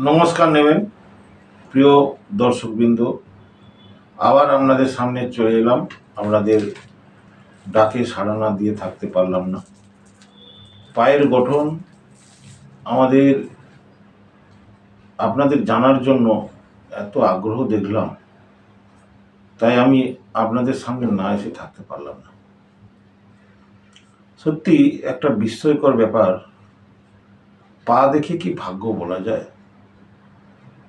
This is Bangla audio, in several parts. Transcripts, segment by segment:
নমস্কার নেবেন প্রিয় দর্শকবৃন্দ। আবার আপনাদের সামনে চলে এলাম। আপনাদের ডাকে সাড়া না দিয়ে থাকতে পারলাম না। পায়ের গঠন আমাদের আপনাদের জানার জন্য এত আগ্রহ দেখলাম, তাই আমি আপনাদের সামনে না এসে থাকতে পারলাম না। সত্যি একটা বিস্ময়কর ব্যাপার, পা দেখে কি ভাগ্য বলা যায়?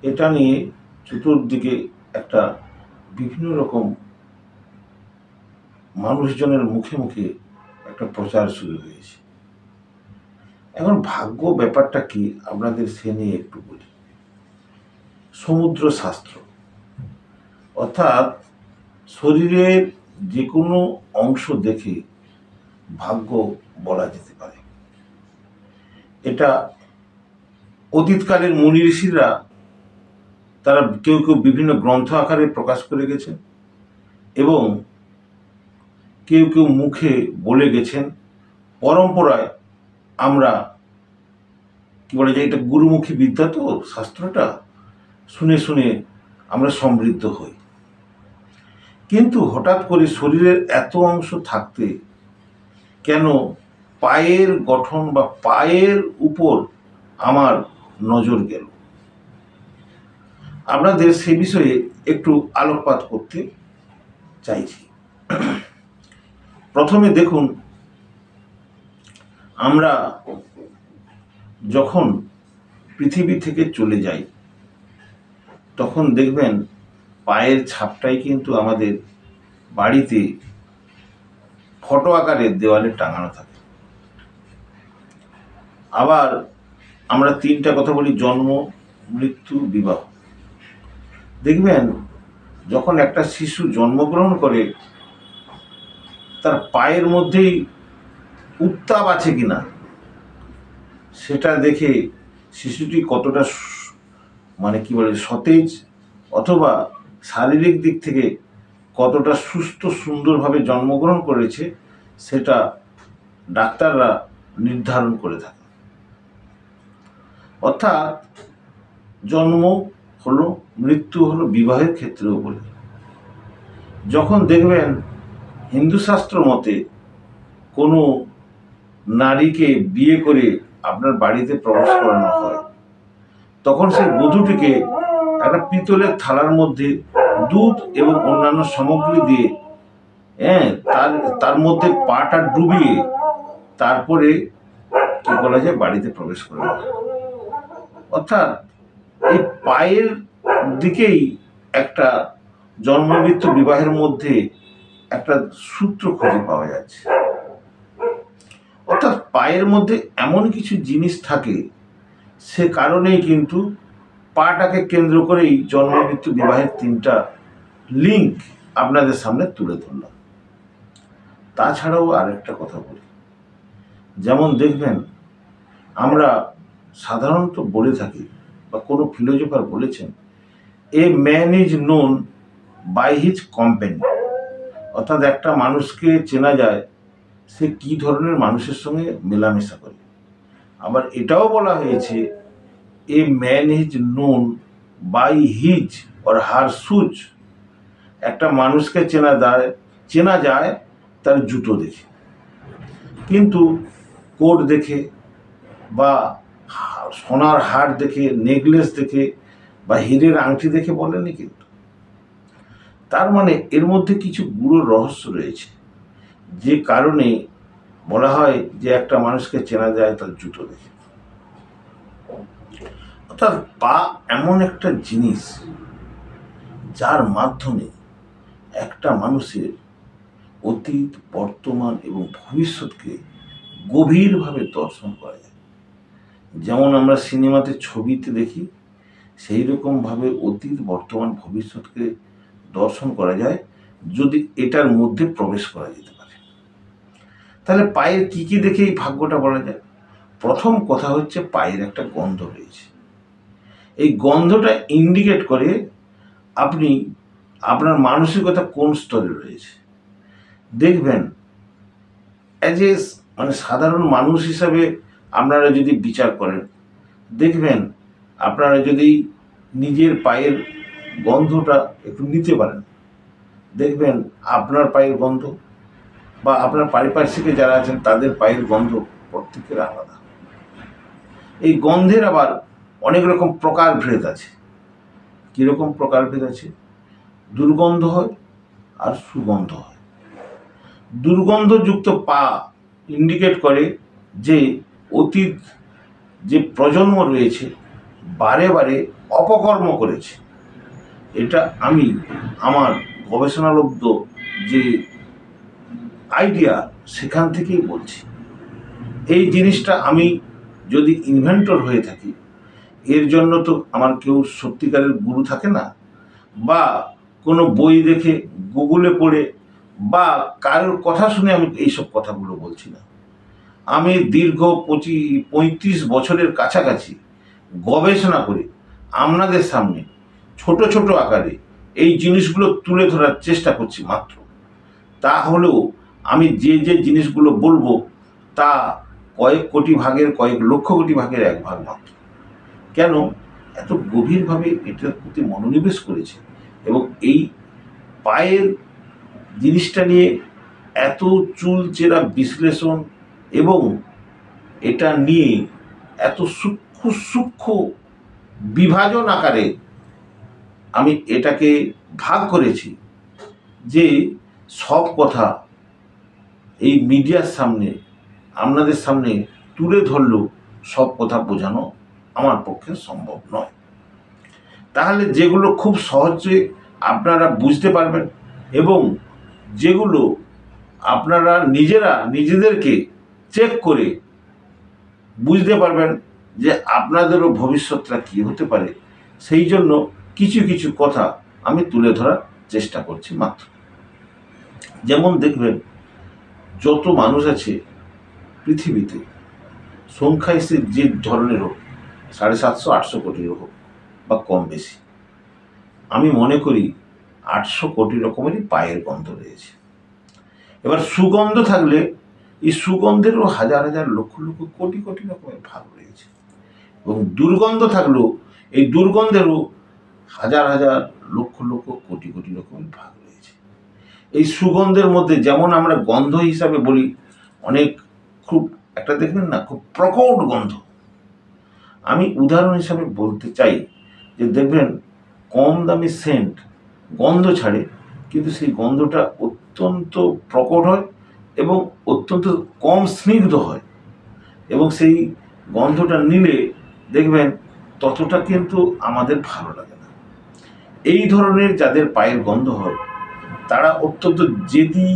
এটা নিয়ে চতুর্দিকে একটা বিভিন্ন রকম মানুষজনের মুখে মুখে একটা প্রচার শুরু হয়েছে। এখন ভাগ্য ব্যাপারটা কি আপনাদের সে নিয়ে একটু বলি। সমুদ্র শাস্ত্র, অর্থাৎ শরীরের যে কোনো অংশ দেখে ভাগ্য বলা যেতে পারে। এটা অতীতকালের মুনি ঋষিরা তারা কেউ কেউ বিভিন্ন গ্রন্থ আকারে প্রকাশ করে গেছেন এবং কেউ কেউ মুখে বলে গেছেন। পরম্পরায় আমরা কি বলে যে এটা গুরুমুখী বিদ্যা, তো শাস্ত্রটা শুনে শুনে আমরা সমৃদ্ধ হই। কিন্তু হঠাৎ করে শরীরের এত অংশ থাকতে কেন পায়ের গঠন বা পায়ের উপর আমার নজর গেল? আপনাদের সে বিষয়ে একটু আলোকপাত করতে চাইছি। প্রথমে দেখুন, আমরা যখন পৃথিবী থেকে চলে যাই তখন দেখবেন পায়ের ছাপটাই কিন্তু আমাদের বাড়িতে ফটো আকারে দেওয়ালে টাঙানো থাকে। আবার আমরা তিনটা কথা বলি: জন্ম, মৃত্যু, বিবাহ। দেখবেন যখন একটা শিশু জন্মগ্রহণ করে তার পায়ের মধ্যেই উত্তাপ আছে কিনা সেটা দেখে শিশুটি কতটা মানে কি বলে সতেজ, অথবা শারীরিক দিক থেকে কতটা সুস্থ সুন্দরভাবে জন্মগ্রহণ করেছে সেটা ডাক্তাররা নির্ধারণ করে থাকে। অর্থাৎ জন্ম হলো, মৃত্যু হলো, বিবাহের ক্ষেত্রেও বলি। যখন দেখবেন হিন্দু শাস্ত্র মতে কোনো নারীকে বিয়ে করে আপনার বাড়িতে প্রবেশ করানো হয়, তখন সেই বধূটিকে একটা পিতলের থালার মধ্যে দুধ এবং অন্যান্য সামগ্রী দিয়ে তার মধ্যে পাটা ডুবিয়ে তারপরে কি বলা যায় বাড়িতে প্রবেশ করানো হয়। অর্থাৎ এই পায়ের দিকেই একটা জন্ম মৃত্যু বিবাহের মধ্যে একটা সূত্র খুঁজে পাওয়া যাচ্ছে। অর্থাৎ পায়ের মধ্যে এমন কিছু জিনিস থাকে, সে কারণেই কিন্তু পাটাকে কেন্দ্র করেই জন্ম মৃত্যু বিবাহের তিনটা লিঙ্ক আপনাদের সামনে তুলে ধরলাম। তাছাড়াও আরেকটা কথা বলি, যেমন দেখবেন আমরা সাধারণত বলে থাকি বা কোনো ফিলোজফার বলেছেন, a man is known by his company. অর্থাৎ একটা মানুষকে চেনা যায় সে কি ধরনের মানুষের সঙ্গে মেলামেশা করে। আবার এটাও বলা হয়েছে, a man is known by his or her shoes. একটা মানুষকে চেনা যায় তার জুতো দেখে, কিন্তু কোট দেখে বা সোনার হার দেখে, নেকলেস দেখে বা হীরের আংটি দেখে বলেনি কিন্তু। তার মানে এর মধ্যে কিছু গুরু রহস্য রয়েছে, যে কারণে বলা হয় যে একটা মানুষকে চেনা যায় তার জুতো দেখে। অর্থাৎ পা এমন একটা জিনিস যার মাধ্যমে একটা মানুষের অতীত, বর্তমান এবং ভবিষ্যৎকে গভীরভাবে দর্শন করা যায়। যেমন আমরা সিনেমাতে, ছবিতে দেখি, সেই রকমভাবে অতীত, বর্তমান, ভবিষ্যৎকে দর্শন করা যায় যদি এটার মধ্যে প্রবেশ করা যেতে পারে। তাহলে পায়ের কি কি দেখে এই ভাগ্যটা বলা যায়? প্রথম কথা হচ্ছে পায়ের একটা গন্ধ রয়েছে। এই গন্ধটা ইন্ডিকেট করে আপনি আপনার মানসিকতা কোন স্তরে রয়েছে। দেখবেন অ্যাজ এ সাধারণ মানুষ হিসাবে আপনারা যদি বিচার করেন, দেখবেন আপনারা যদি নিজের পায়ের গন্ধটা একটু নিতে পারেন, দেখবেন আপনার পায়ের গন্ধ বা আপনার পারিপার্শ্বিকে যারা আছেন তাদের পায়ের গন্ধ প্রত্যেকের আলাদা। এই গন্ধের আবার অনেক রকম প্রকারভেদ আছে। কীরকম প্রকারভেদ আছে? দুর্গন্ধ হয় আর সুগন্ধ হয়। দুর্গন্ধযুক্ত পা ইন্ডিকেট করে যে অতীত যে প্রজন্ম রয়েছে বারে বারে অপকর্ম করেছে। এটা আমি আমার গবেষণালব্ধ যে আইডিয়া সেখান থেকেই বলছি। এই জিনিসটা আমি যদি ইনভেন্টর হয়ে থাকি, এর জন্য তো আমার কেউ সত্যিকারের গুরু থাকে না, বা কোনো বই দেখে গুগলে পড়ে বা কারোর কথা শুনে আমি এইসব কথাগুলো বলছি না। আমি দীর্ঘ 35 বছরের কাছাকাছি গবেষণা করে আপনাদের সামনে ছোট ছোট আকারে এই জিনিসগুলো তুলে ধরার চেষ্টা করছি মাত্র। তাহলেও আমি যে যে জিনিসগুলো বলবো তা কয়েক কোটি ভাগের, কয়েক লক্ষ কোটি ভাগের এক ভাগ মাত্র। কেন এত গভীরভাবে এটার প্রতি মনোনিবেশ করেছে এবং এই পায়ের জিনিসটা নিয়ে এত চুলচেরা বিশ্লেষণ এবং এটা নিয়ে এত সূক্ষ্ম সূক্ষ্ম বিভাজন আকারে আমি এটাকে ভাগ করেছি যে সব কথা এই মিডিয়ার সামনে আপনাদের সামনে তুলে ধরলেও সব কথা বোঝানো আমার পক্ষে সম্ভব নয়। তাহলে যেগুলো খুব সহজে আপনারা বুঝতে পারবেন এবং যেগুলো আপনারা নিজেরা নিজেদেরকে চেক করে বুঝতে পারবেন যে আপনাদেরও ভবিষ্যৎটা কী হতে পারে, সেই জন্য কিছু কিছু কথা আমি তুলে ধরার চেষ্টা করছি মাত্র। যেমন দেখবেন যত মানুষ আছে পৃথিবীতে সংখ্যায় সে যে ধরনের হোক, 750-800 কোটির হোক বা কম বেশি, আমি মনে করি 800 কোটি রকমেরই পায়ের গন্ধ রয়েছে। এবার সুগন্ধ থাকলে এই সুগন্ধেরও হাজার হাজার লক্ষ লক্ষ কোটি কোটি রকমের ভাগ রয়েছে এবং দুর্গন্ধ থাকলেও এই দুর্গন্ধেরও হাজার হাজার লক্ষ লক্ষ কোটি কোটি রকমের ভাগ রয়েছে। এই সুগন্ধের মধ্যে যেমন আমরা গন্ধ হিসাবে বলি অনেক, খুব একটা দেখবেন না খুব প্রকট গন্ধ। আমি উদাহরণ হিসাবে বলতে চাই যে দেখবেন কম দামি সেন্ট গন্ধ ছাড়ে, কিন্তু সেই গন্ধটা অত্যন্ত প্রকট হয় এবং অত্যন্ত কম স্নিগ্ধ হয় এবং সেই গন্ধটা নিলে দেখবেন ততটা কিন্তু আমাদের ভালো লাগে না। এই ধরনের যাদের পায়ের গন্ধ হয় তারা অত্যন্ত জেদি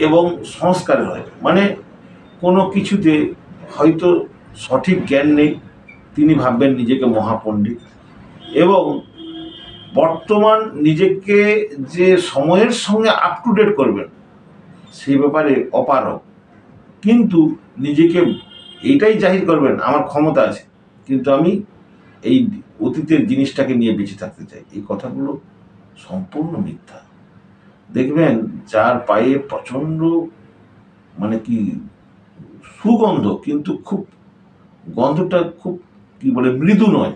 এবং সংস্কারের হয়, মানে কোনো কিছুতে হয়তো সঠিক জ্ঞান নেই, তিনি ভাববেন নিজেকে মহাপণ্ডিত এবং বর্তমান নিজেকে যে সময়ের সঙ্গে আপ টু ডেট করবেন সেই ব্যাপারে অপারগ, কিন্তু নিজেকে এইটাই জাহির করবেন আমার ক্ষমতা আছে, কিন্তু আমি এই অতীতের জিনিসটাকে নিয়ে বেঁচে থাকতে চাই। এই কথাগুলো সম্পূর্ণ মিথ্যা। দেখবেন যার পায়ে প্রচণ্ড মানে কি সুগন্ধ, কিন্তু খুব গন্ধটা খুব কি বলে মৃদু নয়,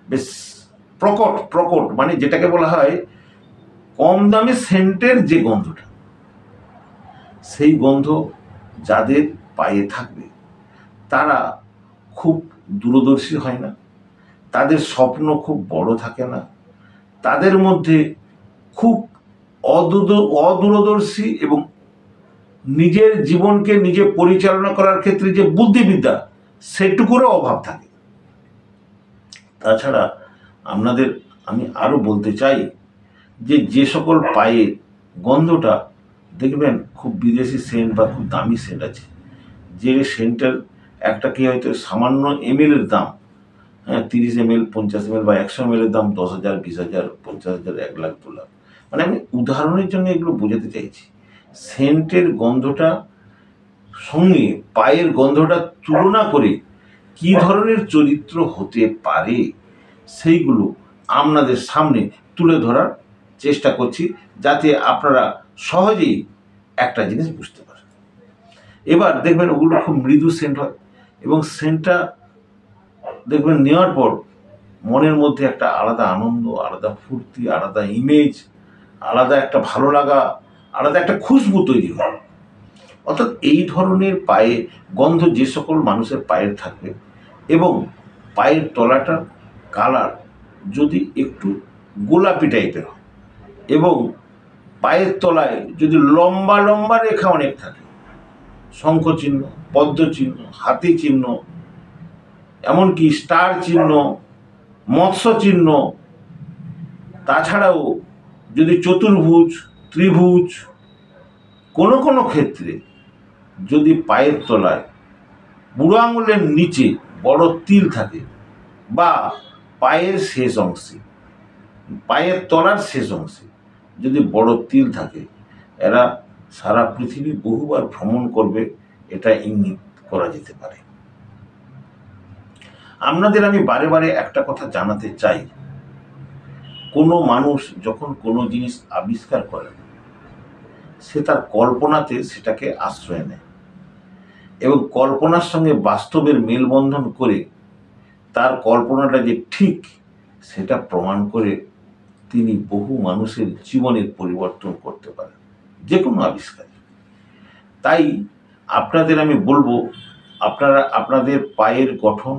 বেশ প্রকট প্রকট, মানে যেটাকে বলা হয় কম দামি সেন্টের যে গন্ধটা, সেই গন্ধ যাদের পায়ে থাকবে তারা খুব দূরদর্শী হয় না, তাদের স্বপ্ন খুব বড় থাকে না, তাদের মধ্যে খুব অদূরদর্শী এবং নিজের জীবনকে নিজে পরিচালনা করার ক্ষেত্রে যে বুদ্ধিবিদ্যা সেটুকুরও অভাব থাকে। তাছাড়া আপনাদের আমি আরও বলতে চাই যে যে সকল পায়ে গন্ধটা দেখবেন খুব বিদেশি সেন্ট বা খুব দামি সেন্ট আছে, যে সেন্টের একটা কি হয়তো সামান্য এমএলের দাম 30 ml 50 ml বা 100 ml দাম 10,000 20,000 50,000 1 লাখ 2 লাখ, মানে আমি উদাহরণের জন্য এগুলো বোঝাতে চাইছি। সেন্টের গন্ধটা সঙ্গে পায়ের গন্ধটা তুলনা করে কি ধরনের চরিত্র হতে পারে সেইগুলো আপনাদের সামনে তুলে ধরার চেষ্টা করছি, যাতে আপনারা সহজেই একটা জিনিস বুঝতে পারেন। এবার দেখবেন ওগুলো খুব মৃদু সেন্ট হয় এবং সেন্টটা দেখবেন নেওয়ার পর মনের মধ্যে একটা আলাদা আনন্দ, আলাদা ফুর্তি, আলাদা ইমেজ, আলাদা একটা ভালো লাগা, আলাদা একটা খুশবু তৈরি হয়। অর্থাৎ এই ধরনের পায়ে গন্ধ যে সকল মানুষের পায়ের থাকবে এবং পায়ের তলাটার কালার যদি একটু গোলাপি টাইপের হয় এবং পায়ের তলায় যদি লম্বা লম্বা রেখা অনেক থাকে, শঙ্খ চিহ্ন, পদ্ম চিহ্ন, হাতি চিহ্ন, এমনকি স্টার চিহ্ন, মৎস্য চিহ্ন, তাছাড়াও যদি চতুর্ভুজ, ত্রিভুজ, কোনো কোনো ক্ষেত্রে যদি পায়ের তলায় বুড়ো আঙুলের নিচে বড় তিল থাকে বা পায়ের শেষ অংশে, পায়ের তলার শেষ অংশে যদি বড় তিল থাকে, এরা সারা পৃথিবী বহুবার ভ্রমণ করবে, এটা ইঙ্গিত করা যেতে পারে। আপনাদের আমি বারে বারে একটা কথা জানাতে চাই, কোনো মানুষ যখন কোনো জিনিস আবিষ্কার করে সে তার কল্পনাতে সেটাকে আশ্রয় নেয় এবং কল্পনার সঙ্গে বাস্তবের মেলবন্ধন করে তার কল্পনাটা যে ঠিক সেটা প্রমাণ করে তিনি বহু মানুষের জীবনের পরিবর্তন করতে পারেন, যে কোনো আবিষ্কার। তাই আপনাদের আমি বলবো, আপনারা আপনাদের পায়ের গঠন,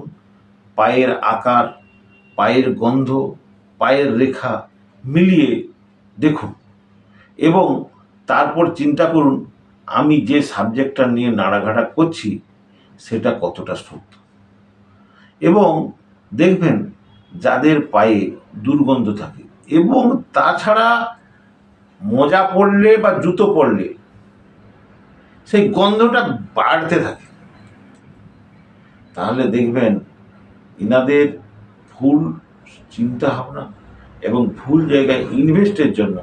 পায়ের আকার, পায়ের গন্ধ, পায়ের রেখা মিলিয়ে দেখুন এবং তারপর চিন্তা করুন আমি যে সাবজেক্টটা নিয়ে নাড়াঘাটা করছি সেটা কতটা সত্য। এবং দেখবেন যাদের পায়ে দুর্গন্ধ থাকে এবং তাছাড়া মোজা পরলে বা জুতো পরলে সেই গন্ধটা বাড়তে থাকে, তাহলে দেখবেন ইনাদের ভুল চিন্তা ভাবনা এবং ভুল জায়গায় ইনভেস্টের জন্য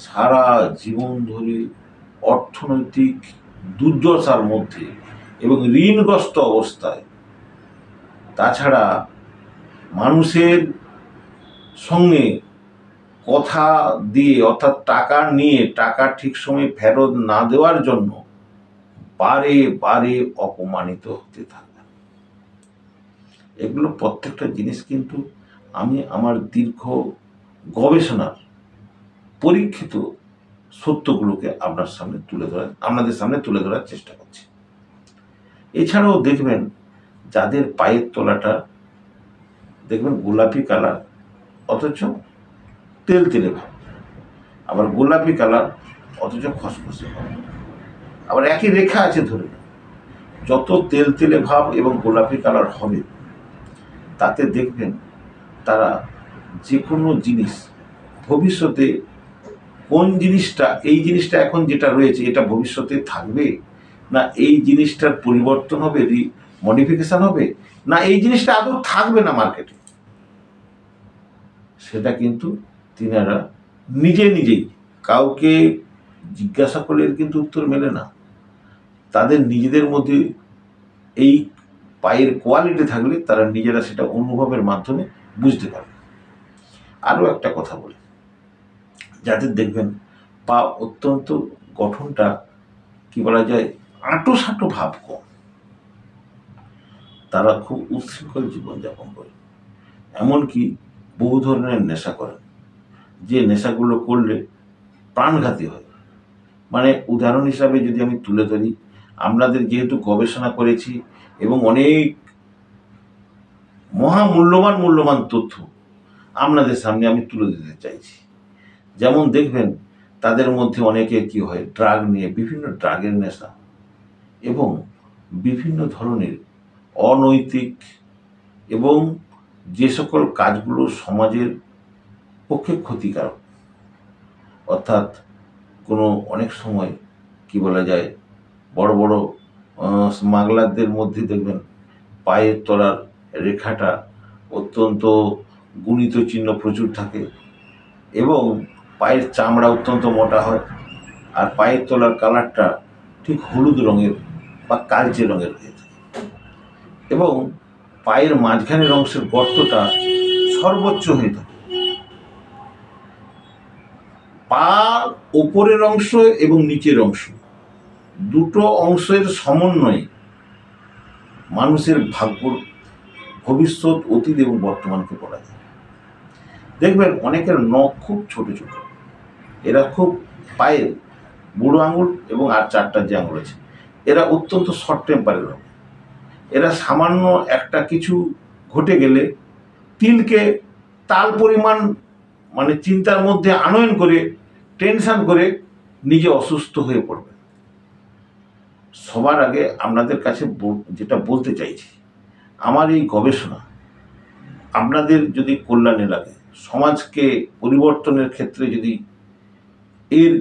সারা জীবন ধরে অর্থনৈতিক দুর্দশার মধ্যে এবং ঋণগ্রস্ত অবস্থায়, তাছাড়া মানুষের সঙ্গে কথা দিয়ে অর্থাৎ টাকা নিয়ে টাকা ঠিক সময়ে ফেরত না দেওয়ার জন্য বারে বারে অপমানিত হতে থাকে। এগুলো প্রত্যেকটা জিনিস কিন্তু আমি আমার দীর্ঘ গবেষণার পরীক্ষিত সত্যগুলোকে আপনাদের সামনে তুলে ধরার চেষ্টা করছি। এছাড়াও দেখবেন যাদের পায়ের তলাটা দেখবেন গোলাপি কালার অথচ তেলতেলে ভাব, আবার গোলাপি কালার অথচ খসখসে ভাব, আবার একই রেখা আছে ধরে, যত তেলতেলে ভাব এবং গোলাপি কালার হবে তাতে দেখবেন তারা যে কোনো জিনিস ভবিষ্যতে কোন জিনিসটা, এই জিনিসটা এখন যেটা রয়েছে এটা ভবিষ্যতে থাকবে না এই জিনিসটার পরিবর্তন হবে, মডিফিকেশন হবে, না এই জিনিসটা আদৌ থাকবে না মার্কেটে, সেটা কিন্তু তিনারা নিজেই কাউকে জিজ্ঞাসা করলে কিন্তু উত্তর মেলে না, তাদের নিজেদের মধ্যে এই পায়ের কোয়ালিটি থাকলে তারা নিজেরা সেটা অনুভবের মাধ্যমে বুঝতে পারবে। আরও একটা কথা বলি, যাদের দেখবেন পা অত্যন্ত গঠনটা কি বলা যায় আঁটো সাঁটো ভাব কম, তারা খুব উচ্ছৃঙ্খল জীবনযাপন করে, এমনকি বহু ধরনের নেশা করেন, যে নেশাগুলো করলে প্রাণঘাতী হয়। মানে উদাহরণ হিসাবে যদি আমি তুলে ধরি, আপনাদের যেহেতু গবেষণা করেছি এবং অনেক মূল্যবান তথ্য আপনাদের সামনে আমি তুলে দিতে চাইছি। যেমন দেখবেন তাদের মধ্যে অনেকে কি হয় ড্রাগ নিয়ে, বিভিন্ন ড্রাগের নেশা এবং বিভিন্ন ধরনের অনৈতিক এবং যে সকল কাজগুলো সমাজের পক্ষে ক্ষতিকারক, অর্থাৎ কোনো অনেক সময় কি বলা যায় বড় বড় স্মাগলারদের মধ্যে দেখবেন পায়ের তলার রেখাটা অত্যন্ত গুণিত চিহ্ন প্রচুর থাকে এবং পায়ের চামড়া অত্যন্ত মোটা হয় আর পায়ের তলার কালারটা ঠিক হলুদ রঙের বা কালচে রঙের হয়ে থাকে এবং পায়ের মাঝখানের অংশের গর্তটা সর্বোচ্চ হয়ে থাকে। পা ওপরের অংশ এবং নিচের অংশ দুটো অংশের সমন্বয়ে মানুষের ভাগ্য ভবিষ্যৎ, অতীত এবং বর্তমানকে বলা যায়। দেখবেন অনেকের নখ খুব ছোট ছোট, এরা খুব পায়ের বুড়ো আঙুল এবং আর চারটা যে আঙুল আছে এরা অত্যন্ত শর্ট টেম্পারের হবে। এরা সামান্য একটা কিছু ঘটে গেলে তিলকে তাল পরিমাণ মানে চিন্তার মধ্যে আনয়ন করে টেনশন করে নিজে অসুস্থ হয়ে পড়বে। সবার আগে আপনাদের কাছে যেটা বলতে চাইছি, আমার এই গবেষণা আপনাদের যদি কল্যাণে লাগে, সমাজকে পরিবর্তনের ক্ষেত্রে যদি এর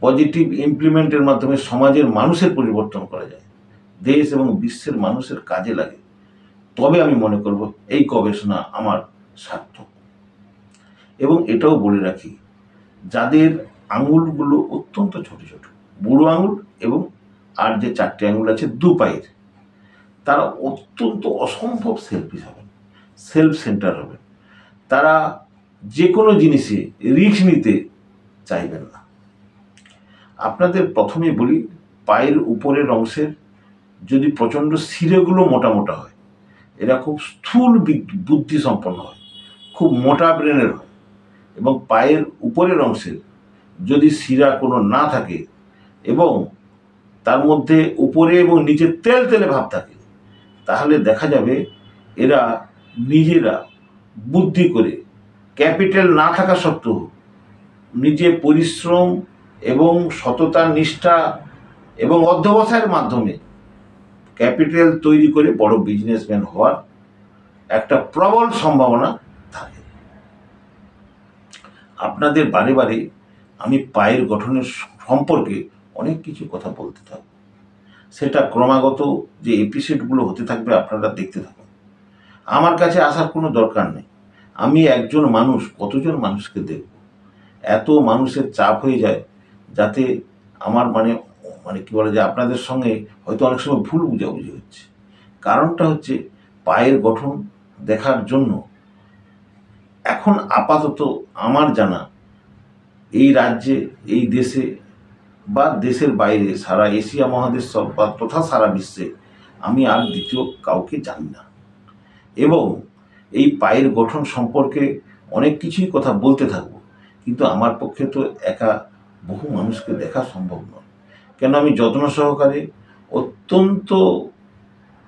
পজিটিভ ইমপ্লিমেন্টের মাধ্যমে সমাজের মানুষের পরিবর্তন করা যায়, দেশ এবং বিশ্বের মানুষের কাজে লাগে, তবে আমি মনে করব এই গবেষণা আমার সার্থক। এবং এটাও বলে রাখি, যাদের আঙুলগুলো অত্যন্ত ছোট ছোট, বুড়ো আঙুল এবং আর যে চারটে আঙুল আছে দু পায়ের, তারা অত্যন্ত অসম্ভব সেলফিশ হবেন, সেলফ সেন্টার হবেন। তারা যে কোনো জিনিসে রিস্ক নিতে চাইবেন না। আপনাদের প্রথমে বলি, পায়ের উপরের অংশের যদি প্রচণ্ড শিরেগুলো মোটা মোটা হয়, এরা খুব স্থূল বুদ্ধি সম্পন্ন হয়, খুব মোটা ব্রেনের হয়। এবং পায়ের উপরের অংশের যদি শিরা কোনো না থাকে এবং তার মধ্যে উপরে এবং নিচে তেল তেলে ভাব থাকে, তাহলে দেখা যাবে এরা নিজেরা বুদ্ধি করে, ক্যাপিটাল না থাকা সত্ত্বেও নিজে পরিশ্রম এবং সততা, নিষ্ঠা এবং অধ্যবসায়ের মাধ্যমে ক্যাপিটাল তৈরি করে বড় বিজনেসম্যান হওয়ার একটা প্রবল সম্ভাবনা থাকে। আপনাদের বারে বারে আমি পায়ের গঠনের সম্পর্কে অনেক কিছু কথা বলতে থাকবো, সেটা ক্রমাগত যে এপিসোডগুলো হতে থাকবে আপনারা দেখতে থাকুন। আমার কাছে আসার কোনো দরকার নেই। আমি একজন মানুষ কতজন মানুষকে দেখব, এত মানুষের চাপ হয়ে যায়, যাতে আমার মানে কি বলে যে আপনাদের সঙ্গে হয়তো অনেক সময় ভুল বুঝাবুঝি হচ্ছে। কারণটা হচ্ছে পায়ের গঠন দেখার জন্য এখন আপাতত আমার জানা এই রাজ্যে, এই দেশে বা দেশের বাইরে সারা এশিয়া মহাদেশ বা তথা সারা বিশ্বে আমি আর দ্বিতীয় কাউকে জানি না। এবং এই পায়ের গঠন সম্পর্কে অনেক কিছুই কথা বলতে থাকবো, কিন্তু আমার পক্ষে তো একা বহু মানুষকে দেখা সম্ভব নয়। কেন, আমি যত্ন সহকারে অত্যন্ত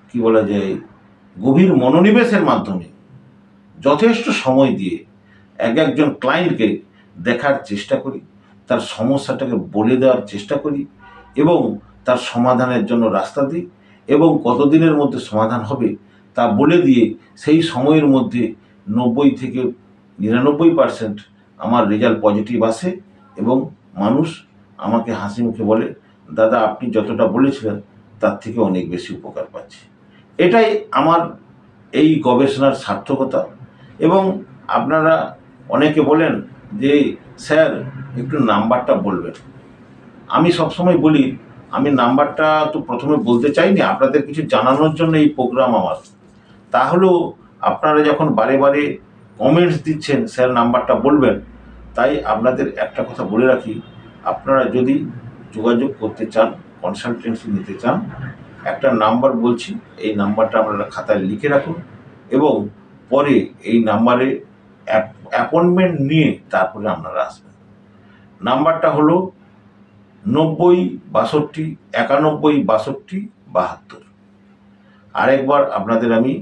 কি বলা যায় গভীর মনোনিবেশের মাধ্যমে যথেষ্ট সময় দিয়ে একজন ক্লায়েন্টকে দেখার চেষ্টা করি, তার সমস্যাটাকে বলে দেওয়ার চেষ্টা করি এবং তার সমাধানের জন্য রাস্তা দিই, এবং কতদিনের মধ্যে সমাধান হবে তা বলে দিয়ে সেই সময়ের মধ্যে 90 থেকে 99% আমার রেজাল্ট পজিটিভ আসে এবং মানুষ আমাকে হাসি মুখে বলে, দাদা আপনি যতটা বলেছিলেন তার থেকে অনেক বেশি উপকার পাচ্ছি। এটাই আমার এই গবেষণার সার্থকতা। এবং আপনারা অনেকে বলেন যে স্যার একটু নাম্বারটা বলবেন। আমি সবসময় বলি, আমি নাম্বারটা তো প্রথমে বলতে চাইনি, আপনাদের কিছু জানানোর জন্য এই প্রোগ্রাম আমার। তাহলেও আপনারা যখন বারে বারে কমেন্টস দিচ্ছেন স্যার নাম্বারটা বলবেন, তাই আপনাদের একটা কথা বলে রাখি, আপনারা যদি যোগাযোগ করতে চান, কনসালটেন্সি নিতে চান, একটা নাম্বার বলছি, এই নাম্বারটা আপনারা খাতায় লিখে রাখুন এবং পরে এই নাম্বারে অ্যাপয়েন্টমেন্ট নিয়ে তারপরে আপনারা আসবেন। নাম্বারটা হলো 90 62 91 62 72। আরেকবার আপনাদের আমি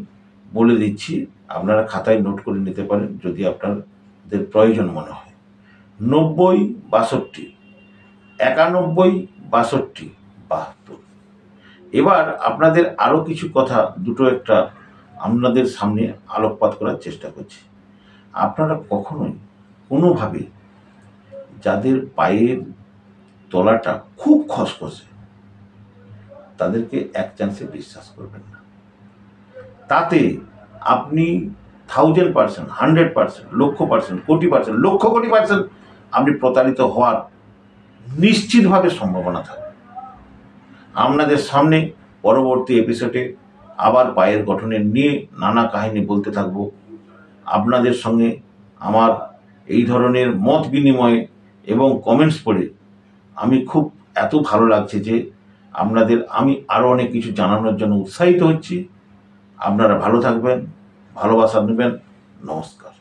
বলে দিচ্ছি, আপনারা খাতায় নোট করে নিতে পারেন যদি আপনাদের প্রয়োজন মনে হয়। 90 62 91 62 72। এবার আপনাদের আরও কিছু কথা দুটো একটা আপনাদের সামনে আলোকপাত করার চেষ্টা করছি। আপনারা কখনোই কোনোভাবে যাদের পায়ের তলাটা খুব খসখসে তাদেরকে এক চান্সে বিশ্বাস করবেন না। তাতে আপনি 1000%, 100%, লক্ষ%, কোটি%, লক্ষ কোটি% আপনি প্রতারিত হওয়ার নিশ্চিতভাবে সম্ভাবনা থাকে। আপনাদের সামনে পরবর্তী এপিসোডে আবার পায়ের গঠনের নিয়ে নানা কাহিনী বলতে থাকব। আপনাদের সঙ্গে আমার এই ধরনের মত বিনিময়ে এবং কমেন্টস পড়ে আমি খুব এত ভালো লাগছে যে আপনাদের আমি আরও অনেক কিছু জানানোর জন্য উৎসাহিত হচ্ছি। আপনারা ভালো থাকবেন, ভালোবাসা নেবেন। নমস্কার।